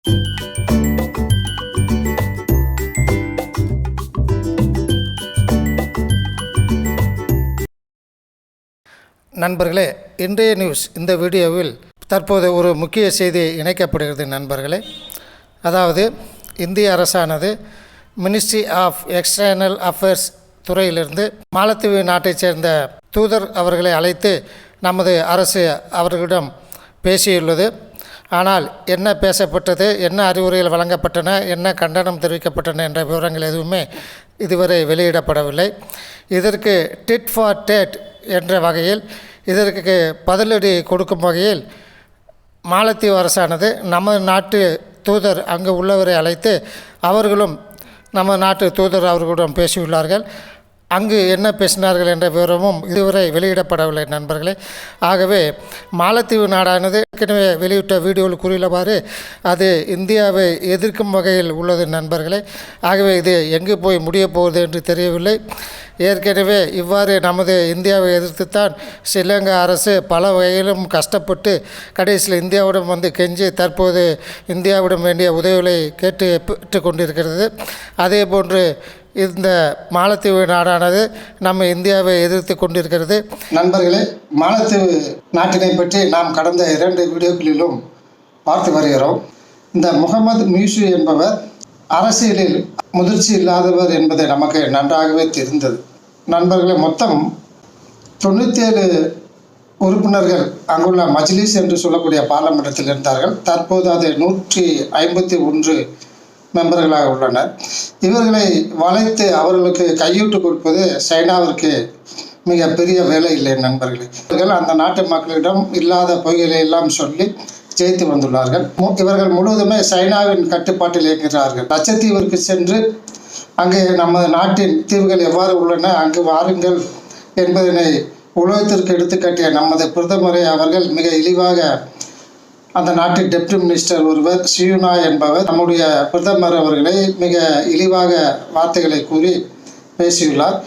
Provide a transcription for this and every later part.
நண்பர்களே, இன்றைய நியூஸ் இந்த வீடியோவில் தற்போது ஒரு முக்கிய செய்தி இணைக்கப்படுகிறது. நண்பர்களே, அதாவது இந்திய அரசானது மினிஸ்ட்ரி ஆஃப் எக்ஸ்டர்னல் அஃபேர்ஸ் துறையிலிருந்து மாலத்தீவு நாட்டைச் சேர்ந்த தூதர் அவர்களை அழைத்து நமது அரசு அவர்களிடம் பேசியுள்ளது. ஆனால் என்ன பேசப்பட்டது, என்ன அறிவுரைகள் வழங்கப்பட்டன, என்ன கண்டனம் தெரிவிக்கப்பட்டன என்ற விவரங்கள் எதுவுமே இதுவரை வெளியிடப்படவில்லை. இதற்கு டிட் ஃபார் டேட் என்ற வகையில் இதற்கு பதிலடி கொடுக்கும் வகையில் மாலத்தீவு அரசானது நமது நாட்டு தூதர் அங்கு உள்ளவரை அழைத்து அவர்களும் நம்ம நாட்டு தூதர் அவர்களிடம் பேசியுள்ளார்கள். அங்கு என்ன பேசினார்கள் என்ற விவரமும் இதுவரை வெளியிடப்படவில்லை நண்பர்களே. ஆகவே மாலத்தீவு நாடானது ஏற்கனவே வெளியிட்ட வீடியோவில் கூறியுள்ளவாறு அது இந்தியாவை எதிர்க்கும் வகையில் உள்ளது நண்பர்களே. ஆகவே இது எங்கு போய் முடியப் போகுது என்று தெரியவில்லை. ஏற்கனவே இவ்வாறு நமது இந்தியாவை எதிர்த்துத்தான் ஸ்ரீலங்கா அரசு பல வகையிலும் கஷ்டப்பட்டு கடைசியில் இந்தியாவிடம் வந்து கெஞ்சி தற்போது இந்தியாவிடம் வேண்டிய உதவிகளை கேட்டு பெற்று கொண்டிருக்கிறது. அதே போன்று இந்த மாலத்தீவு நாடானது நம்ம இந்தியாவை எதிர்த்து கொண்டிருக்கிறது. நண்பர்களே, மாலத்தீவு நாட்டினை பற்றி நாம் கடந்த 2 வீடியோக்களிலும் பார்த்து வருகிறோம். இந்த முகமது மியூசி என்பவர் அரசியலில் முதிர்ச்சி இல்லாதவர் என்பது நமக்கு நன்றாகவே தெரிந்தது. நண்பர்களே, மொத்தம் 97 உறுப்பினர்கள் அங்குள்ள மஜ்லிஸ் என்று சொல்லக்கூடிய பார்லமெண்டத்தில் இருந்தார்கள். தற்போது அது 151 மெம்பர்களாக உள்ளனர். இவர்களை வளைத்து அவர்களுக்கு கையூட்டு கொடுப்பது சைனாவிற்கு மிக பெரிய வேலை இல்லை நண்பர்களே. இவர்கள் அந்த நாட்டு மக்களிடம் இல்லாத பொய்களை எல்லாம் சொல்லி ஜெயித்து வந்துள்ளார்கள். இவர்கள் முழுவதுமே சைனாவின் கட்டுப்பாட்டில் இயங்குகிறார்கள். லட்சத்தீவிற்கு சென்று அங்கே நமது நாட்டின் தீவுகள் எவ்வாறு உள்ளன, அங்கு வாருங்கள் என்பதனை உலகத்திற்கு எடுத்துக்காட்டிய நமது பிரதமரை அவர்கள் மிக இழிவாக அந்த நாட்டின் டெப்டி மினிஸ்டர் ஒருவர் சியூனா என்பவர் நம்முடைய பிரதமர் அவர்களை மிக இழிவாக வார்த்தைகளை கூறி பேசியுள்ளார்.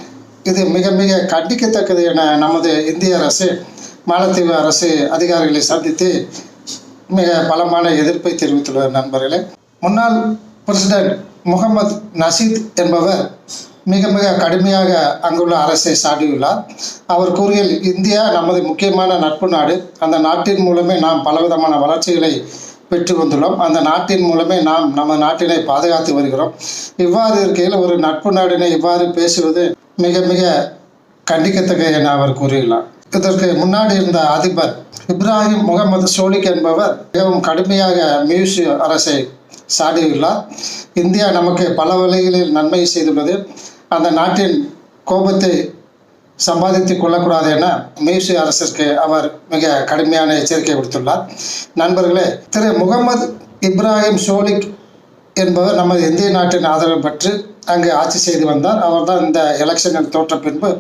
இது மிக மிக கண்டிக்கத்தக்கது என நமது இந்திய அரசு மாலத்தீவு அரசு அதிகாரிகளை சந்தித்து மிக பலமான எதிர்ப்பை தெரிவித்துள்ளது. நண்பர்களே, முன்னாள் பிரசிடென்ட் முகமது நசீத் என்பவர் மிக மிக கடுமையாக அங்குள்ள அரசை சாடியுள்ளார். அவர் கூறுகையில், இந்தியா நமது முக்கியமான நட்பு நாடு. அந்த நாட்டின் மூலமே நாம் பலவிதமான வளர்ச்சிகளை பெற்று வந்துள்ளோம். அந்த நாட்டின் மூலமே நாம் நம்ம நாட்டினை பாதுகாத்து வருகிறோம். இவ்வாறு இருக்கையில் ஒரு நட்பு நாடினை இவ்வாறு பேசுவது மிக மிக கண்டிக்கத்தக்க என அவர் கூறியுள்ளார். இதற்கு முன்னாடி இருந்த அதிபர் இப்ராஹிம் முகமது சோலிக் என்பவர் மிகவும் கடுமையாக மியூசி அரசை சாடியுள்ளார். இந்தியா நமக்கு பல வழிகளில் நன்மை செய்துள்ளது. அந்த நாட்டின் கோபத்தை சம்பாதித்து கொள்ளக்கூடாது என மியூசி அரசிற்கு அவர் மிக கடுமையான எச்சரிக்கை விடுத்துள்ளார். நண்பர்களே, திரு முகமது இப்ராஹிம் சோலிக் என்பவர் நமது இந்திய நாட்டின் ஆதரவு பெற்று அங்கு ஆட்சி செய்து வந்தார். அவர்தான் இந்த எலெக்ஷனில் தோற்ற பின்பு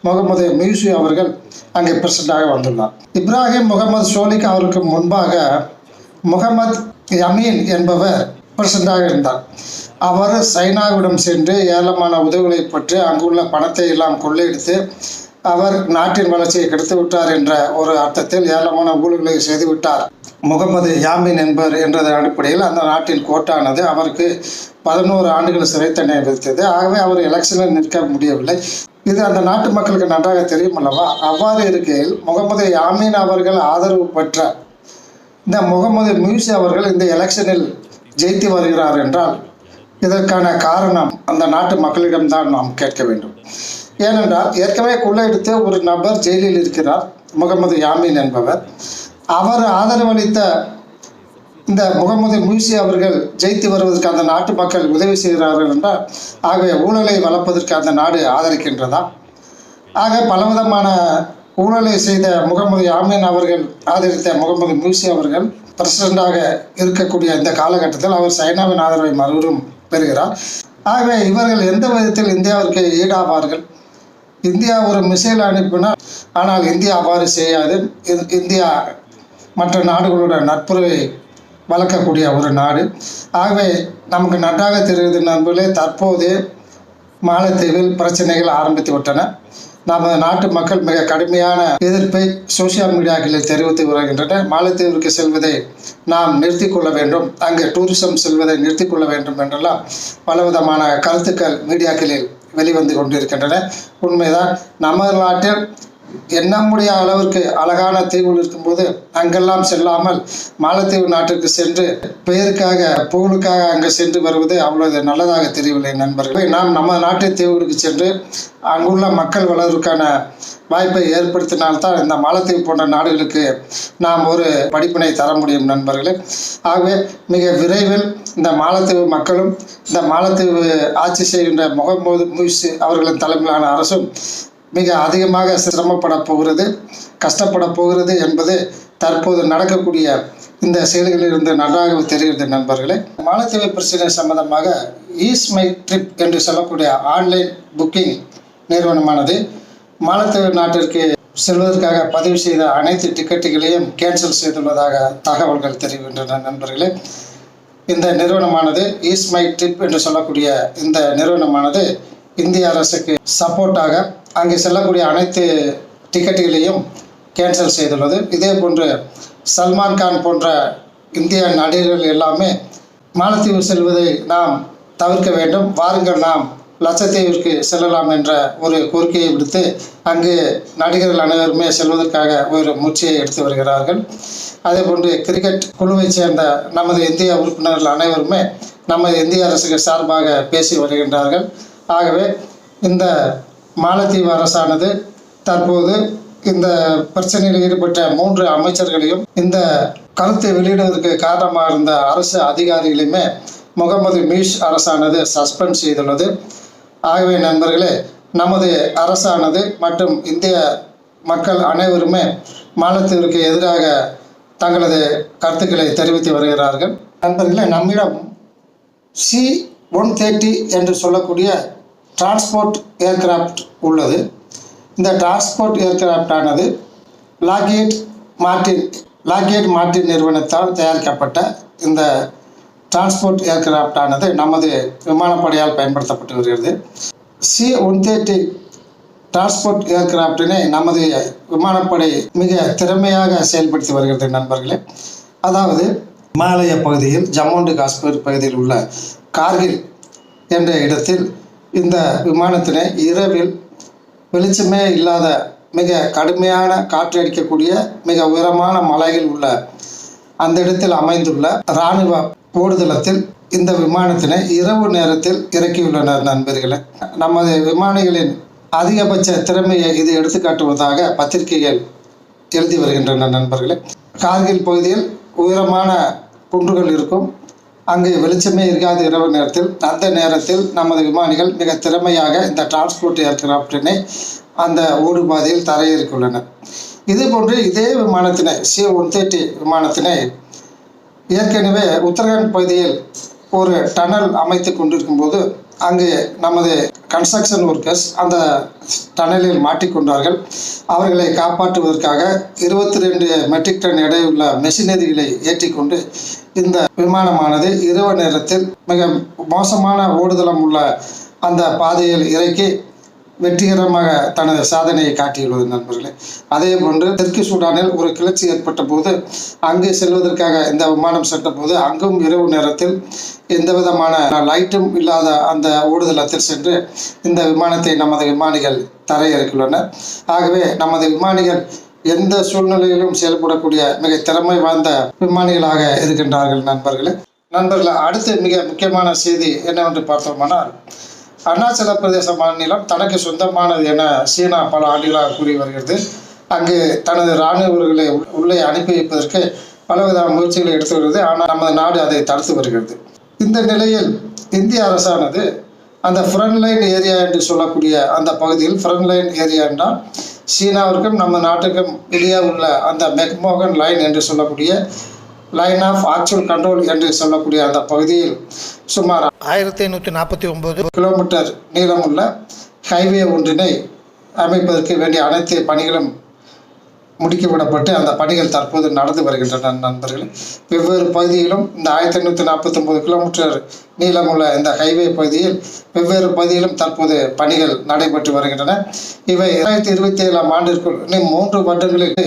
முகமது மியூசி அவர்கள் அங்கே பிரசிடண்டாக வந்துள்ளார். இப்ராஹிம் முகமது சோலிக் அவருக்கு முன்பாக முகமது யமீன் என்பவர் பிரசிடண்டாக இருந்தார். அவர் சைனாவிடம் சென்று ஏராளமான உதவிகளை பெற்று அங்குள்ள பணத்தை எல்லாம் கொள்ளையடித்து அவர் நாட்டின் வளர்ச்சியை கெடுத்து விட்டார் என்ற ஒரு அர்த்தத்தில் ஏராளமான ஊழல்களை செய்துவிட்டார் முகமது யாமீன் என்பவர் என்றதன் அடிப்படையில் அந்த நாட்டின் கோர்ட்டானது அவருக்கு 11 ஆண்டுகள் சிறை தண்டனை விதித்தது. ஆகவே அவர் எலெக்ஷனில் நிற்க முடியவில்லை. இது அந்த நாட்டு மக்களுக்கு நன்றாக தெரியும் அல்லவா. அவ்வாறு இருக்கையில் முகமது யாமீன் அவர்கள் ஆதரவு பெற்ற இந்த முகமது மியூசி அவர்கள் இந்த எலெக்ஷனில் ஜெயித்து வருகிறார் என்றால் இதற்கான காரணம் அந்த நாட்டு மக்களிடம்தான் நாம் கேட்க வேண்டும். ஏனென்றால் ஏற்கனவே கொள்ளையடித்து ஒரு நபர் ஜெயிலில் இருக்கிறார், முகமது யாமீன் என்பவர். அவர் ஆதரவளித்த இந்த முகமது மியூசி அவர்கள் ஜெயித்து வருவதற்கு அந்த நாட்டு மக்கள் உதவி செய்கிறார்கள் என்றால் ஆகவே ஊழலை வளர்ப்பதற்கு அந்த நாடு ஆதரிக்கின்றதா? ஆக பலவிதமான ஊழலை செய்த முகமது யாமீன் அவர்கள் ஆதரித்த முகமது மியூசி அவர்கள் பிரசிடண்டாக இருக்கக்கூடிய இந்த காலகட்டத்தில் அவர் சைனாவின் ஆதரவை மறுபடியும் பெறுகிறார். ஆகவே இவர்கள் எந்த விதத்தில் இந்தியாவிற்கு ஈடாவார்கள்? இந்தியா ஒரு மிசைல் அனுப்பினார், ஆனால் இந்தியா அவ்வாறு செய்யாது. இந்தியா மற்ற நாடுகளோட நட்புறவை வளர்க்கக்கூடிய ஒரு நாடு. ஆகவே நமக்கு நன்றாக தெரிவது நண்பர்களே, தற்போது மாலத்தீவில் பிரச்சனைகள் ஆரம்பித்து விட்டன. நமது நாட்டு மக்கள் மிக கடுமையான எதிர்ப்பை சோசியல் மீடியாக்களில் தெரிவித்து வருகின்றனர். மாலத்தீவிற்கு செல்வதை நாம் நிறுத்தி கொள்ள வேண்டும், அங்கு டூரிசம் செல்வதை நிறுத்தி கொள்ள வேண்டும் என்றெல்லாம் பலவிதமான கருத்துக்கள் மீடியாக்களில் வெளிவந்து கொண்டிருக்கின்றன. உண்மைதான். நமது நாட்டில் எண்ண முடியாத அளவிற்கு அழகான தீவுகள் இருக்கும்போது அங்கெல்லாம் செல்லாமல் மாலத்தீவு நாட்டிற்கு சென்று பெயருக்காக புகழுக்காக அங்கே சென்று வருவது அவ்வளவு நல்லதாக தெரியவில்லை நண்பர்களே. நாம் நம்ம நாட்டு தீவுகளுக்கு சென்று அங்குள்ள மக்கள் வளர்வதற்கான வாய்ப்பை ஏற்படுத்தினால்தான் இந்த மாலத்தீவு போன்ற நாடுகளுக்கு நாம் ஒரு படிப்பினை தர முடியும் நண்பர்களே. ஆகவே மிக விரைவில் இந்த மாலத்தீவு மக்களும் இந்த மாலத்தீவு ஆட்சி செய்கின்ற முகமது முய்சி அவர்களின் தலைமையிலான அரசும் மிக அதிகமாக சிரமப்பட போகிறது, கஷ்டப்பட போகிறது என்பது தற்போது நடக்கக்கூடிய இந்த செயல்களிலிருந்து நன்றாக தெரிகிறது நண்பர்களே. மாலத்தீவு பிரச்சனை சம்பந்தமாக ஈஸ் மை ட்ரிப் என்று சொல்லக்கூடிய ஆன்லைன் புக்கிங் நிறுவனமானது மாலத்தீவு நாட்டிற்கு செல்வதற்காக பதிவு செய்த அனைத்து டிக்கெட்டுகளையும் கேன்சல் செய்துள்ளதாக தகவல்கள் தெரிவிக்கின்றன நண்பர்களே. இந்த நிறுவனமானது ஈஸ் மை ட்ரிப் என்று சொல்லக்கூடிய இந்த நிறுவனமானது இந்திய அரசுக்கு சப்போர்ட்டாக அங்கே செல்லக்கூடிய அனைத்து டிக்கெட்டுகளையும் கேன்சல் செய்துள்ளது. இதே போன்று சல்மான் கான் போன்ற இந்திய நடிகர்கள் எல்லாமே மாலத்தீவு செல்வதை நாம் தவிர்க்க வேண்டும், வாருங்கள் நாம் லட்சத்தீவிற்கு செல்லலாம் என்ற ஒரு கோரிக்கையை விடுத்து அங்கு நடிகர்கள் அனைவருமே செல்வதற்காக ஒரு முயற்சியை எடுத்து வருகிறார்கள். அதே போன்று கிரிக்கெட் குழுவை சேர்ந்த நமது இந்திய உறுப்பினர்கள் அனைவருமே நமது இந்திய அரசுக்கு சார்பாக பேசி வருகின்றார்கள். ஆகவே இந்த மாலத்தீவு அரசானது தற்போது இந்த பிரச்சனையில் ஈடுபட்ட 3 அமைச்சர்களையும் இந்த கருத்தை வெளியிடுவதற்கு காரணமாக இருந்த அரசு அதிகாரிகளையுமே முகமது முய்சி அரசானது சஸ்பெண்ட் செய்துள்ளது. ஆகவே நண்பர்களே, நமது அரசானது மற்றும் இந்திய மக்கள் அனைவருமே மாலத்தீவிற்கு எதிராக தங்களது கருத்துக்களை தெரிவித்து வருகிறார்கள். நண்பர்களே, நம்மிடம் C-130 என்று சொல்லக்கூடிய டிரான்ஸ்போர்ட் ஏர்கிராஃப்ட் உள்ளது. இந்த டிரான்ஸ்போர்ட் ஏர்கிராஃப்ட் ஆனது லாக்ஹீட் மார்ட்டின் நிறுவனத்தால் தயாரிக்கப்பட்ட இந்த டிரான்ஸ்போர்ட் ஏர்கிராஃப்ட் ஆனது நமது விமானப்படையால் பயன்படுத்தப்பட்டு வருகிறது. C-130 டிரான்ஸ்போர்ட் ஏர்கிராஃப்டினை நமது விமானப்படை மிக திறமையாக செயல்படுத்தி வருகிறது நண்பர்களே. அதாவது இமாலய பகுதியில் ஜம்மு அண்ட் காஷ்மீர் பகுதியில் உள்ள கார்கில் என்ற இடத்தில் இந்த விமானத்தினை இரவில் வெளிச்சமே இல்லாத மிக கடுமையான காற்று அடிக்கக்கூடிய மிக உயரமான மலைகள் உள்ள அந்த இடத்தில் அமைந்துள்ள இராணுவ ஓடுதளத்தில் இந்த விமானத்தினை இரவு நேரத்தில் இறக்கியுள்ளனர் நண்பர்களே. நமது விமானிகளின் அதிகபட்ச திறமையை இது எடுத்துக்காட்டுவதாக பத்திரிகைகள் எழுதி வருகின்றன நண்பர்களே. கார்கில் பகுதியில் உயரமான குன்றுகள் இருக்கும், அங்கு வெளிச்சமே இருக்காது இரவு நேரத்தில். அந்த நேரத்தில் நமது விமானிகள் மிக திறமையாக இந்த டிரான்ஸ்போர்ட் ஏர்கிராஃப்டினை அந்த ஓடுபாதையில் தரையிறக்கியுள்ளனர். இதுபோன்று இதே விமானத்தினை C-130 விமானத்தினை ஏற்கனவே உத்தரகாண்ட் பகுதியில் ஒரு டனல் அமைத்து கொண்டிருக்கும் போது அங்கு நமது கன்ஸ்ட்ரக்ஷன் ஒர்க்கர்ஸ் அந்த டனலில் மாட்டிக்கொண்டார்கள். அவர்களை காப்பாற்றுவதற்காக 22 மெட்ரிக் டன் எடையுள்ள மெஷினரிகளை ஏற்றிக்கொண்டு இந்த விமானமானது இரவு நேரத்தில் மிக மோசமான ஓடுதளம் உள்ள அந்த பாதையில் இறக்கி வெற்றிகரமாக தனது சாதனையை காட்டியுள்ளது நண்பர்களே. அதே போன்று தெற்கு சூடானில் ஒரு கிளர்ச்சி ஏற்பட்ட போது அங்கு செல்வதற்காக இந்த விமானம் சென்றபோது அங்கும் இரவு நேரத்தில் எந்த விதமான லைட்டும் இல்லாத அந்த ஓடுதளத்தில் சென்று இந்த விமானத்தை நமது விமானிகள் தரையிறக்கியுள்ளனர். ஆகவே நமது விமானிகள் எந்த சூழ்நிலையிலும் செயல்படக்கூடிய மிக திறமை வாய்ந்த விமானிகளாக இருக்கின்றார்கள் நண்பர்களே. அடுத்து மிக முக்கியமான செய்தி என்னவென்று பார்த்தோமானால், அருணாச்சல பிரதேச மாநிலம் தனக்கு சொந்தமானது என சீனா பல ஆண்டுகளாக கூறி வருகிறது. அங்கு தனது இராணுவர்களை உள்ளே அனுப்பி வைப்பதற்கு பலவிதமான முயற்சிகளை எடுத்து வருகிறது. ஆனால் நமது நாடு அதை தடுத்து வருகிறது. இந்த நிலையில் இந்திய அரசானது அந்த ஃப்ரண்ட்லைன் ஏரியா என்று சொல்லக்கூடிய அந்த பகுதியில், ஃப்ரண்ட்லைன் ஏரியா என்றால் சீனாவிற்கும் நம்ம நாட்டுக்கும் இடையே உள்ள அந்த மெக்மோகன் லைன் என்று சொல்லக்கூடிய லைன் ஆஃப் ஆக்சுவல் கண்ட்ரோல் என்று சொல்லக்கூடிய அந்த பகுதியில் சுமார் 1549 கிலோமீட்டர் நீளமுள்ள ஹைவே ஒன்றினை அமைப்பதற்கு வேண்டிய அனைத்து பணிகளும் முடுக்கிவிடப்பட்டு அந்த பணிகள் தற்போது நடந்து வருகின்றன நண்பர்கள். வெவ்வேறு பகுதியிலும் இந்த 1549 கிலோமீட்டர் நீளமுள்ள இந்த ஹைவே பகுதியில் வெவ்வேறு பகுதியிலும் தற்போது பணிகள் நடைபெற்று வருகின்றன. இவை 2027ஆம் ஆண்டிற்குள் இன்னும் 3 வருடங்களுக்கு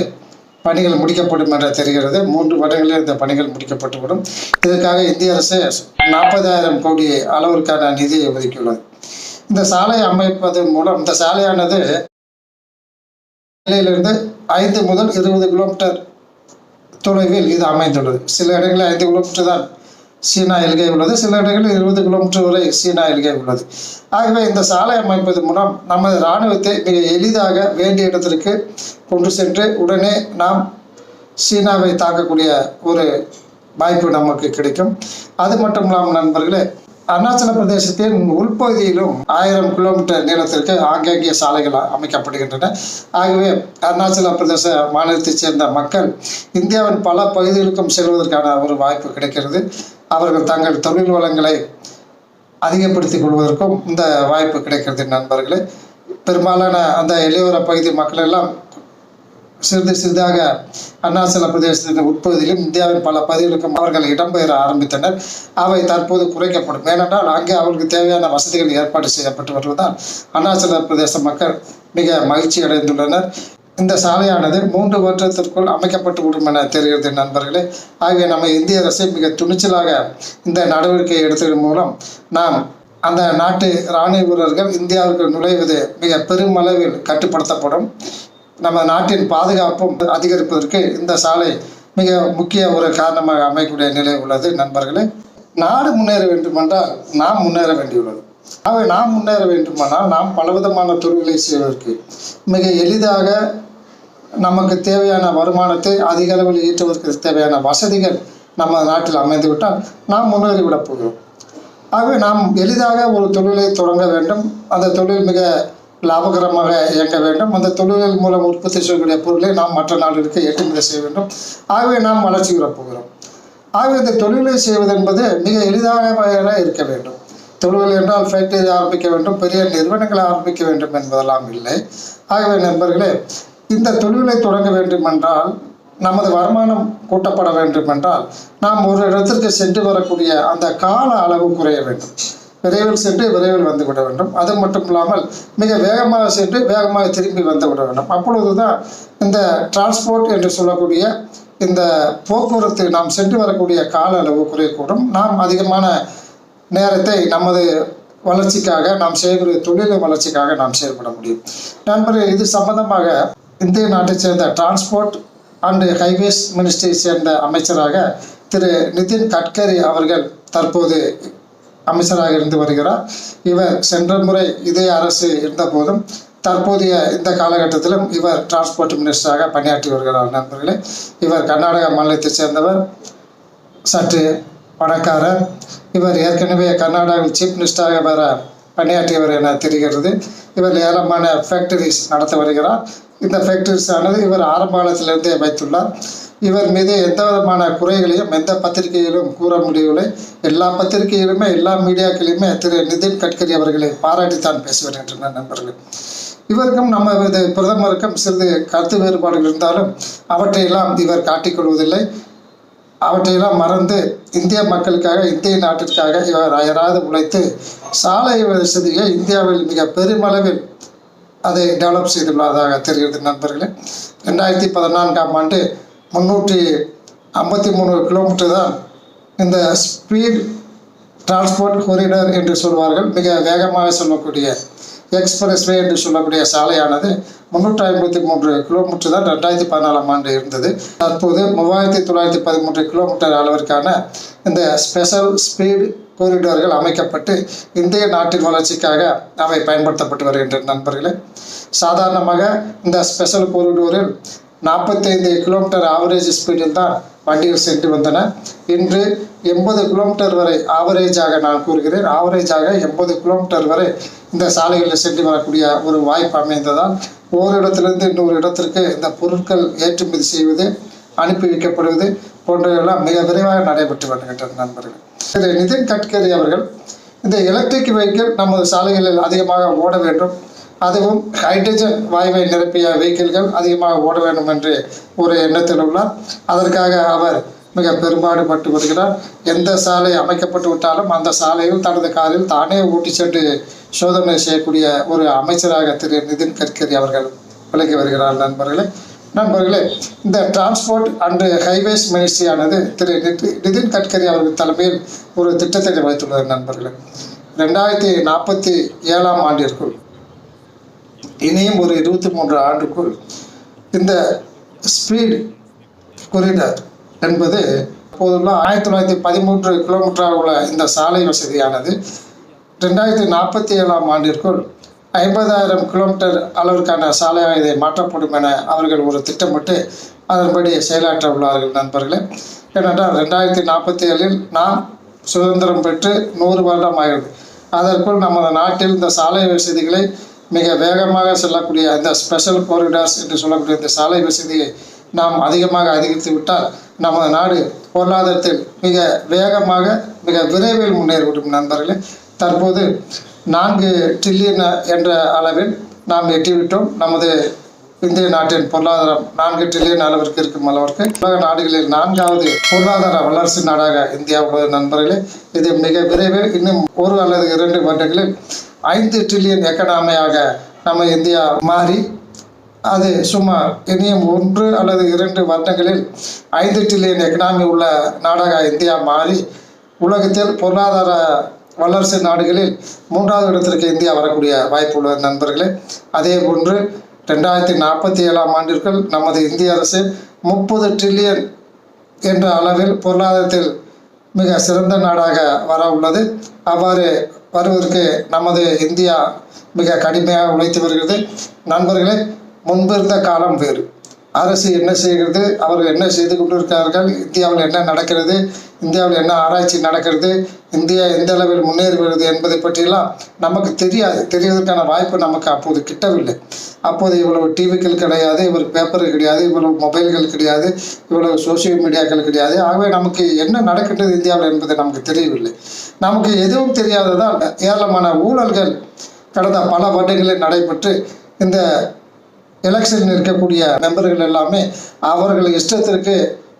பணிகள் முடிக்கப்படும் என்ற தெரிகிறது. 3 வருடங்களில் இந்த பணிகள் முடிக்கப்பட்டுவிடும். இதற்காக இந்திய அரசு 40,000 கோடி அளவிற்கான நிதியை ஒதுக்கியுள்ளது. இந்த சாலை அமைப்பதன் மூலம் இந்த சாலையானது நிலையிலிருந்து 5 முதல் 20 கிலோமீட்டர் தொலைவில் இது அமைந்துள்ளது. சில இடங்களில் 5 கிலோமீட்டர் தான் சீனா எல்கை உள்ளது, சில இடங்களில் 20 கிலோமீட்டர் வரை சீனா எல்கை உள்ளது. ஆகவே இந்த சாலை அமைப்பதன் மூலம் நமது இராணுவத்தை மிக எளிதாக வேண்டிய இடத்திற்கு கொண்டு சென்று உடனே நாம் சீனாவை தாக்கக்கூடிய ஒரு வாய்ப்பு நமக்கு கிடைக்கும். அது மட்டும் இல்லாமல் நண்பர்களே, அருணாச்சல பிரதேசத்தின் உள்பகுதியிலும் 1000 கிலோமீட்டர் நீளத்திற்கு ஆங்காங்கே சாலைகள் அமைக்கப்படுகின்றன. ஆகவே அருணாச்சல பிரதேச மாநிலத்தைச் சேர்ந்த மக்கள் இந்தியாவின் பல பகுதிகளுக்கும் செல்வதற்கான ஒரு வாய்ப்பு கிடைக்கிறது. அவர்கள் தங்கள் தொழில் வளங்களை அதிகப்படுத்திக் கொள்வதற்கும் இந்த வாய்ப்பு கிடைக்கிறது நண்பர்களே. பெரும்பாலான அந்த எல்லையோர பகுதி மக்கள் எல்லாம் சிறிதாக அருணாச்சல பிரதேசத்தின் உட்பகுதியிலும் இந்தியாவின் பல பகுதிகளுக்கும் அவர்கள் இடம்பெயர ஆரம்பித்தனர். அவை தற்போது குறைக்கப்படும். ஏனென்றால் அங்கே அவர்களுக்கு தேவையான வசதிகள் ஏற்பாடு செய்யப்பட்டு வருவதால் அருணாச்சல பிரதேச மக்கள் மிக மகிழ்ச்சி அடைந்துள்ளனர். இந்த சாலையானது 3 வருடத்திற்குள் அமைக்கப்பட்டு விடும் என தெரிகிறது நண்பர்களே. ஆகவே நம்ம இந்திய அரசு மிக துணிச்சலாக இந்த நடவடிக்கை எடுத்ததன் மூலம் நாம் அந்த நாட்டு இராணுவ வீரர்கள் இந்தியாவுக்கு நுழைவது மிக பெருமளவில் கட்டுப்படுத்தப்படும். நம்ம நாட்டின் பாதுகாப்பும் அதிகரிப்பதற்கு இந்த சாலை மிக முக்கிய ஒரு காரணமாக அமையக்கூடிய நிலை உள்ளது நண்பர்களே. நாடு முன்னேற வேண்டுமென்றால் நாம் முன்னேற வேண்டியுள்ளது. ஆகவே நாம் முன்னேற வேண்டுமானால் நாம் பலவிதமான தொழில்களை செய்வதற்கு மிக எளிதாக நமக்கு தேவையான வருமானத்தை அதிக அளவில் ஈட்டுவதற்கு தேவையான வசதிகள் நம்ம நாட்டில் அமைந்துவிட்டால் நாம் முன்னேறிவிடப் போகிறோம். ஆகவே நாம் எளிதாக ஒரு தொழிலை தொடங்க வேண்டும். அந்த தொழில் மிக லாபகரமாக இயங்க வேண்டும். அந்த தொழில்கள் மூலம் உற்பத்தி செய்யக்கூடிய பொருளை நாம் மற்ற நாடுகளுக்கு ஏற்றுமதி செய்ய வேண்டும். ஆகவே நாம் வளர்ச்சி பெறப் போகிறோம். ஆகவே இந்த தொழிலை செய்வது என்பது மிக எளிதாக இருக்க வேண்டும். தொழில்கள் என்றால் ஃபேக்டரி ஆரம்பிக்க வேண்டும், பெரிய நிறுவனங்களை ஆரம்பிக்க வேண்டும் என்பதெல்லாம் இல்லை. ஆகவே நண்பர்களே, இந்த தொழிலை தொடங்க வேண்டும் என்றால் நமது வருமானம் கூட்டப்பட வேண்டும் என்றால் நாம் ஒரு இடத்திற்கு சென்று வரக்கூடிய அந்த கால அளவு குறைய வேண்டும். விரைவில் சென்று விரைவில் வந்துவிட வேண்டும். அது மட்டும் இல்லாமல் மிக வேகமாக சென்று வேகமாக திரும்பி வந்துவிட வேண்டும். அப்பொழுதுதான் இந்த டிரான்ஸ்போர்ட் என்று சொல்லக்கூடிய இந்த போக்குவரத்து நாம் சென்று வரக்கூடிய கால அளவு குறையக்கூடும். நாம் அதிகமான நேரத்தை நமது வளர்ச்சிக்காக நாம் செய்யக்கூடிய தொழில் வளர்ச்சிக்காக நாம் செயல்பட முடியும். நண்பர்களே, இது சம்பந்தமாக இந்திய நாட்டை சேர்ந்த டிரான்ஸ்போர்ட் அண்ட் ஹைவேஸ் மினிஸ்ட்ரியை சேர்ந்த அமைச்சராக திரு நிதின் கட்கரி அவர்கள் தற்போது அமைச்சராக இருந்து வருகிறார். இவர் சென்ற முறை இதே அரசு இருந்த போதும் தற்போதைய இந்த காலகட்டத்திலும் இவர் டிரான்ஸ்போர்ட் மினிஸ்டராக பணியாற்றி வருகிறார். நண்பர்களே, இவர் கர்நாடக மாநிலத்தைச் சேர்ந்தவர், சற்று பணக்காரர். இவர் ஏற்கனவே கர்நாடகாவில் சீஃப் மினிஸ்டராக வர பணியாற்றியவர் என தெரிகிறது. இவர் ஏராளமான ஃபேக்டரிஸ் நடத்த வருகிறார். இந்த ஃபேக்டரிஸ் ஆனது இவர் ஆரம்ப காலத்திலிருந்தே வைத்துள்ளார். இவர் மீது எந்த விதமான குறைகளையும் எந்த பத்திரிகையிலும் கூற முடியவில்லை. எல்லா பத்திரிகையிலுமே எல்லா மீடியாக்களிலுமே திரு நிதின் கட்கரி அவர்களை பாராட்டித்தான் பேசி வருகின்றனர் நண்பர்கள். இவருக்கும் நம்ம பிரதமருக்கும் சிறிது கருத்து வேறுபாடுகள் இருந்தாலும் அவற்றையெல்லாம் இவர் காட்டிக்கொள்வதில்லை. அவற்றையெல்லாம் மறந்து இந்திய மக்களுக்காக இந்திய நாட்டிற்காக இவர் அயராது உழைத்து சாலை வசதியை இந்தியாவில் மிக பெருமளவில் அதை டெவலப் செய்துள்ளதாக தெரிகிறது நண்பர்களே. 2014ஆம் ஆண்டு 353 கிலோமீட்டர் தான் இந்த ஸ்பீட் டிரான்ஸ்போர்ட் கொரிடர் என்று சொல்வார்கள். மிக வேகமாக சொல்லக்கூடிய எக்ஸ்பிரஸ்வே என்று சொல்லக்கூடிய சாலையானது 353 கிலோமீட்டர் தான் 2014ஆம் ஆண்டு இருந்தது. தற்போது 3913 கிலோமீட்டர் அளவிற்கான இந்த ஸ்பெஷல் ஸ்பீட் கொரிடோர்கள் அமைக்கப்பட்டு இந்திய நாட்டின் வளர்ச்சிக்காக அவை பயன்படுத்தப்பட்டு வருகின்றன நண்பர்களே. சாதாரணமாக இந்த ஸ்பெஷல் கொரிடோரில் 45 கிலோமீட்டர் ஆவரேஜ் ஸ்பீடில் தான் வண்டிகள் சென்று வந்தன. இன்று 80 கிலோமீட்டர் வரை ஆவரேஜாக நான் கூறுகிறேன், ஆவரேஜாக 80 கிலோமீட்டர் வரை இந்த சாலைகளில் சென்று வரக்கூடிய ஒரு வாய்ப்பு அமைந்ததால் ஒரு இடத்திலிருந்து இன்னொரு இடத்திற்கு இந்த பொருட்கள் ஏற்றுமதி செய்வது, அனுப்பி வைக்கப்படுவது போன்றவெல்லாம் மிக விரைவாக நடைபெற்று வருகின்றன நண்பர்கள். திரு நிதின் கட்கரி அவர்கள் இந்த எலக்ட்ரிக் வெஹிக்கிள் நமது சாலைகளில் அதிகமாக ஓட வேண்டும், அதுவும் ஹைட்ரஜன் வாயுவை நிரப்பிய வெஹிக்கிள்கள் அதிகமாக ஓட வேண்டும் என்று ஒரு எண்ணத்தில் உள்ளார். அதற்காக அவர் மிக பெரும்பாடுபட்டு வருகிறார். எந்த சாலை அமைக்கப்பட்டு விட்டாலும் அந்த சாலையில் தனது காரில் தானே ஓட்டி சென்று சோதனை செய்யக்கூடிய ஒரு அமைச்சராக திரு நிதின் கட்கரி அவர்கள் விளங்கி வருகிறார். நண்பர்களே, இந்த டிரான்ஸ்போர்ட் அண்டு ஹைவேஸ் மினிஸ்ட்ரியானது திரு நிதின் கட்கரி அவர்கள் தலைமையில் ஒரு திட்டத்தை வைத்துள்ளது. நண்பர்களே, 2047 ஆண்டிற்குள் இனியும் ஒரு 23 ஆண்டுக்குள் இந்த ஸ்பீட் கொரிடர் என்பது இப்போதுள்ள 1913 கிலோமீட்டராக உள்ள இந்த சாலை வசதியானது 2047 ஆண்டிற்குள் 50,000 கிலோமீட்டர் அளவிற்கான சாலையாக இதை மாற்றப்படும் என அவர்கள் ஒரு திட்டமிட்டு அதன்படி செயலாற்ற உள்ளார்கள். நண்பர்களே, ஏனென்றால் 2047 நாம் சுதந்திரம் பெற்று 100 வருடம் ஆகிறது. அதற்குள் நமது நாட்டில் இந்த சாலை வசதிகளை மிக வேகமாக செல்லக்கூடிய இந்த ஸ்பெஷல் காரிடார்ஸ் என்று சொல்லக்கூடிய இந்த சாலை வசதியை நாம் அதிகமாக அதிகரித்து விட்டால் நமது நாடு பொருளாதாரத்தில் மிக வேகமாக மிக விரைவில் முன்னேறிவிடும். நண்பர்களே, தற்போது 4 டிரில்லியன் என்ற அளவில் நாம் எட்டிவிட்டோம். நமது இந்திய நாட்டின் பொருளாதாரம் 4 டிரில்லியன் அளவிற்கு இருக்கும் அளவிற்கு உலக நாடுகளில் 4வது பொருளாதார வளர்ச்சி நாடாக இந்தியா உள்ளது. நண்பர்களே, இது மிக விரைவில் இன்னும் 1 அல்லது 2 வருடங்களில் 5 டிரில்லியன் எக்கனாமியாக நம்ம இந்தியா மாறி அது சுமார் இனியும் 1 அல்லது 2 வருடங்களில் 5 டிரில்லியன் எக்கனாமி உள்ள நாடாக இந்தியா மாறி உலகத்தில் பொருளாதார வளர்ச்சி நாடுகளில் 3வது இடத்திற்கு இந்தியா வரக்கூடிய வாய்ப்பு உள்ளது. நண்பர்களே, அதே போன்று 2047 ஆண்டிற்குள் நமது இந்திய அரசு 30 டிரில்லியன் என்ற அளவில் பொருளாதாரத்தில் மிக சிறந்த நாடாக வர உள்ளது. அவ்வாறு வருவதற்கு நமது இந்தியா மிக கடுமையாக உழைத்து வருகிறது. நண்பர்களே, முன்பிருந்த காலம் வேறு. அரசு என்ன செய்கிறது, அவர்கள் என்ன செய்து கொண்டிருக்கிறார்கள், இந்தியாவில் என்ன நடக்கிறது, இந்தியாவில் என்ன ஆராய்ச்சி நடக்கிறது, இந்தியா எந்த அளவில் முன்னேறி வருகிறது என்பதை பற்றியெல்லாம் நமக்கு தெரியாது. தெரிவதற்கான வாய்ப்பு நமக்கு அப்போது கிட்டவில்லை. அப்போது இவ்வளவு டிவிக்கள் கிடையாது, இவ்வளவு பேப்பர்கள் கிடையாது, இவ்வளவு மொபைல்கள் கிடையாது, இவ்வளவு சோசியல் மீடியாக்கள் கிடையாது. ஆகவே நமக்கு என்ன நடக்கின்றது இந்தியாவில் என்பது நமக்கு தெரியவில்லை. நமக்கு எதுவும் தெரியாததால் ஏராளமான ஊழல்கள் கடந்த பல வருடங்களில் நடைபெற்று இந்த எலெக்ஷன் இருக்கக்கூடிய மெம்பர்கள் எல்லாமே அவர்கள் இஷ்டத்திற்கு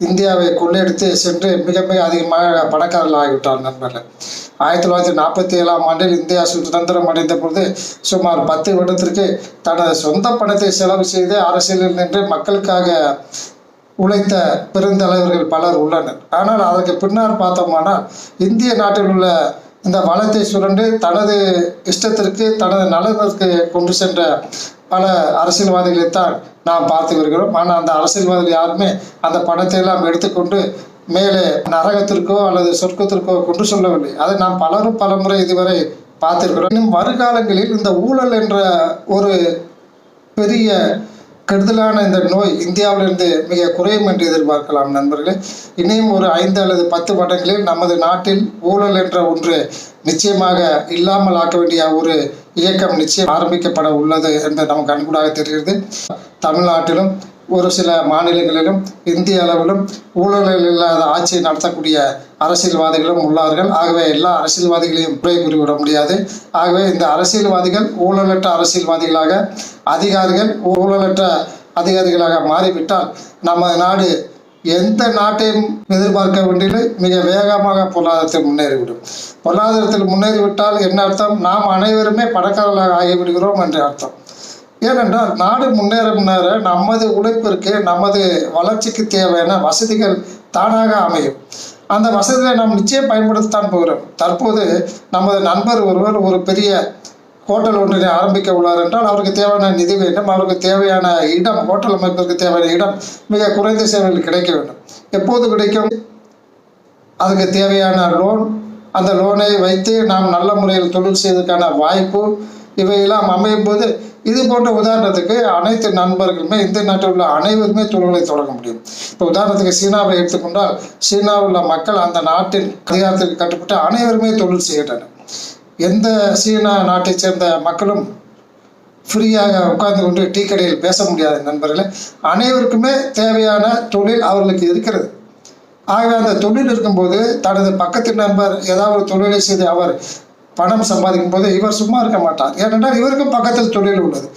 இந்தியாவை கொள்ளையடித்து சென்று மிக மிக அதிகமாக பணக்காரர்கள் ஆகிவிட்டார். நண்பர்கள், 1947 ஆண்டில் இந்தியா சுதந்திரம் அடைந்த பொழுது சுமார் 10 வருடத்திற்கு தனது சொந்த பணத்தை செலவு செய்து அரசியலில் நின்று மக்களுக்காக உழைத்த பெருந்தலைவர்கள் பலர் உள்ளனர். ஆனால் அதற்கு பின்னர் பார்த்தோமானால் இந்திய நாட்டில் உள்ள இந்த வளத்தை சுரண்டு தனது இஷ்டத்திற்கு தனது நலத்திற்கு கொண்டு சென்ற பல அரசியல்வாதிகளைத்தான் நாம் பார்த்து வருகிறோம். ஆனால் அந்த அரசியல்வாதிகள் யாருமே அந்த பணத்தை எல்லாம் எடுத்துக்கொண்டு மேலே நரகத்திற்கோ அல்லது சொர்க்கத்திற்கோ கொண்டு சொல்லவில்லை. அதை நாம் பலரும் பலமுறை இதுவரை பார்த்திருக்கிறோம். இன்னும் வருகாலங்களில் இந்த ஊழல் என்ற ஒரு பெரிய கெடுதலான இந்த நோய் இந்தியாவிலிருந்து மிக குறையும் என்று எதிர்பார்க்கலாம். நண்பர்களே, இனியும் ஒரு 5 அல்லது 10 வருடங்களில் நமது நாட்டில் ஊழல் என்ற ஒன்று நிச்சயமாக இல்லாமல் ஆக்க வேண்டிய ஒரு இயக்கம் நிச்சயம் ஆரம்பிக்கப்பட உள்ளது என்று நமக்கு கண்கூடாக தெரிகிறது. தமிழ்நாட்டிலும் ஒரு சில மாநிலங்களிலும் இந்திய அளவிலும் ஊழல்கள் இல்லாத ஆட்சியை நடத்தக்கூடிய அரசியல்வாதிகளும் உள்ளார்கள். ஆகவே எல்லா அரசியல்வாதிகளையும் குறை கூறிவிட முடியாது. ஆகவே இந்த அரசியல்வாதிகள் ஊழலற்ற அரசியல்வாதிகளாக, அதிகாரிகள் ஊழலற்ற அதிகாரிகளாக மாறிவிட்டால் நமது நாடு எந்த நாட்டையும் எதிர்பார்க்க வேண்டியது மிக வேகமாக பொருளாதாரத்தில் முன்னேறிவிடும். பொருளாதாரத்தில் முன்னேறிவிட்டால் என்ன அர்த்தம்? நாம் அனைவருமே பணக்காரர்களாக ஆகிவிடுகிறோம் என்று அர்த்தம். ஏனென்றால் நாடு முன்னேற முன்னேற நமது உழைப்பிற்கு நமது வளர்ச்சிக்கு தேவையான வசதிகள் தானாக அமையும். அந்த வசதிகளை நாம் நிச்சயம் பயன்படுத்தத்தான் போகிறோம். தற்போது நமது நண்பர் ஒருவர் ஒரு பெரிய ஹோட்டல் ஒன்றினை ஆரம்பிக்க உள்ளார் என்றால் அவருக்கு தேவையான நிதி வேண்டும், அவருக்கு தேவையான இடம், ஹோட்டல் அமைப்பதற்கு தேவையான இடம் மிக குறைந்த சேவையில் கிடைக்க வேண்டும். எப்போது கிடைக்கும்? அதுக்கு தேவையான லோன், அந்த லோனை வைத்து நாம் நல்ல முறையில் தொழில் செய்வதற்கான வாய்ப்பு இவையெல்லாம் அமையும் போது இது போன்ற உதாரணத்துக்கு அனைத்து நண்பர்களுமே இந்திய நாட்டில் உள்ள அனைவருமே தொழில்களை தொடங்க முடியும். இப்போ உதாரணத்துக்கு சீனாவை எடுத்துக்கொண்டால் சீனாவில் உள்ள மக்கள் அந்த நாட்டின் அதிகாரத்திற்கு கட்டுப்பட்டு அனைவருமே தொழில் செய்கின்றனர். எந்த சீனா நாட்டை சேர்ந்த மக்களும் ஃப்ரீயாக உட்கார்ந்து கொண்டு டீ கடையில் பேச முடியாது. நண்பர்களே, அனைவருக்குமே தேவையான தொழில் அவர்களுக்கு இருக்கிறது. ஆகவே அந்த தொழில் இருக்கும்போது தனது பக்கத்து நண்பர் ஏதாவது ஒரு தொழிலை செய்து அவர் பணம் சம்பாதிக்கும் போது இவர் சும்மா இருக்க மாட்டார். ஏனென்றால் இவருக்கும் பக்கத்தில் தொழில் உள்ளது.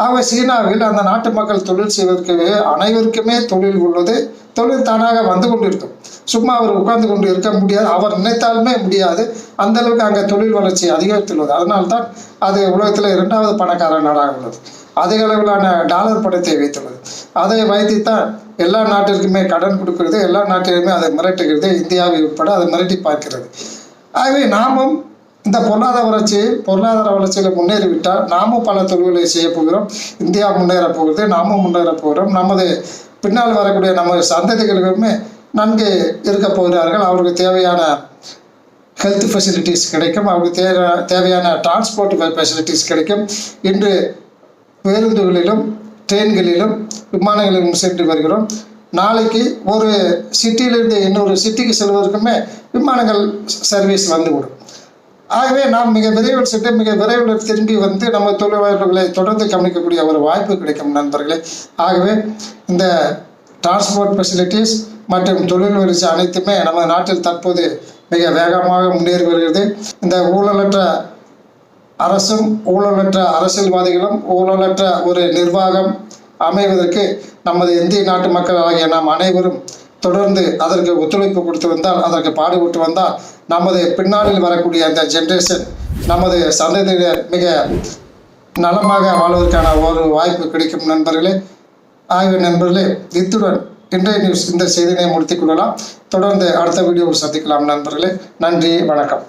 ஆகவே சீனாவில் அந்த நாட்டு மக்கள் தொழில் செய்வதற்கு அனைவருக்குமே தொழில் உள்ளது. தொழில் தானாக வந்து கொண்டிருக்கும். சும்மா அவர் உட்கார்ந்து கொண்டு இருக்க முடியாது. அவர் நினைத்தாலுமே முடியாது. அந்த அளவுக்கு அங்கே தொழில் வளர்ச்சி அதிகரித்துள்ளது. அதனால்தான் அது உலகத்தில் 2வது பணக்கார நாடாக உள்ளது. அதிக அளவிலான டாலர் பணத்தை வைத்துள்ளது. அதை வைத்துத்தான் எல்லா நாட்டிற்குமே கடன் கொடுக்கிறது. எல்லா நாட்டிலுமே அதை மிரட்டுகிறது. இந்தியாவை உட்பட அதை மிரட்டி பார்க்கிறது. ஆகவே நாமும் இந்த பொருளாதார வளர்ச்சியில் முன்னேறிவிட்டால் நாமும் பல தொழில்களை செய்ய போகிறோம். இந்தியா முன்னேறப் போகிறது. நாமும் முன்னேறப் போகிறோம். நமது பின்னால் வரக்கூடிய நமது சந்ததிகளுமே நன்கு இருக்க போகிறார்கள். அவருக்கு தேவையான ஹெல்த் ஃபெசிலிட்டிஸ் கிடைக்கும். அவருக்கு தேவையான டிரான்ஸ்போர்ட் ஃபெசிலிட்டிஸ் கிடைக்கும். இன்று பேருந்துகளிலும் ட்ரெயின்களிலும் விமானங்களிலும் சென்று வருகிறோம். நாளைக்கு ஒரு சிட்டியிலிருந்து இன்னொரு சிட்டிக்கு செல்வதற்குமே விமானங்கள் சர்வீஸ் வந்துவிடும். ஆகவே நாம் மிக விரைவில் சென்று மிக விரைவில் திரும்பி வந்து நம்ம தொழில் வாய்ப்புகளை தொடர்ந்து கவனிக்கக்கூடிய ஒரு வாய்ப்பு கிடைக்கும் நண்பர்களே. ஆகவே இந்த டிரான்ஸ்போர்ட் ஃபெசிலிட்டிஸ் மற்றும் தொழில் வளர்ச்சி அனைத்துமே நம்ம நாட்டில் தற்போது மிக வேகமாக முன்னேறி வருகிறது. இந்த ஊழலற்ற அரசும் ஊழலற்ற அரசியல்வாதிகளும் ஊழலற்ற ஒரு நிர்வாகம் அமைவதற்கு நமது இந்திய நாட்டு மக்கள் ஆகிய நாம் அனைவரும் தொடர்ந்து அதற்கு ஒத்துழைப்பு கொடுத்து வந்தால், அதற்கு பாடுபட்டு வந்தால், நமது பின்னாளில் வரக்கூடிய அந்த ஜென்ரேஷன் நமது சந்ததியினர் மிக நலமாக வாழ்வதற்கான ஒரு வாய்ப்பு கிடைக்கும் நண்பர்களே. ஆகவே நண்பர்களே, இத்துடன் இன்றைய நியூஸ் இந்த செய்தியை முடித்துக் கொள்ளலாம். தொடர்ந்து அடுத்த வீடியோவில் சந்திக்கலாம் நண்பர்களே. நன்றி, வணக்கம்.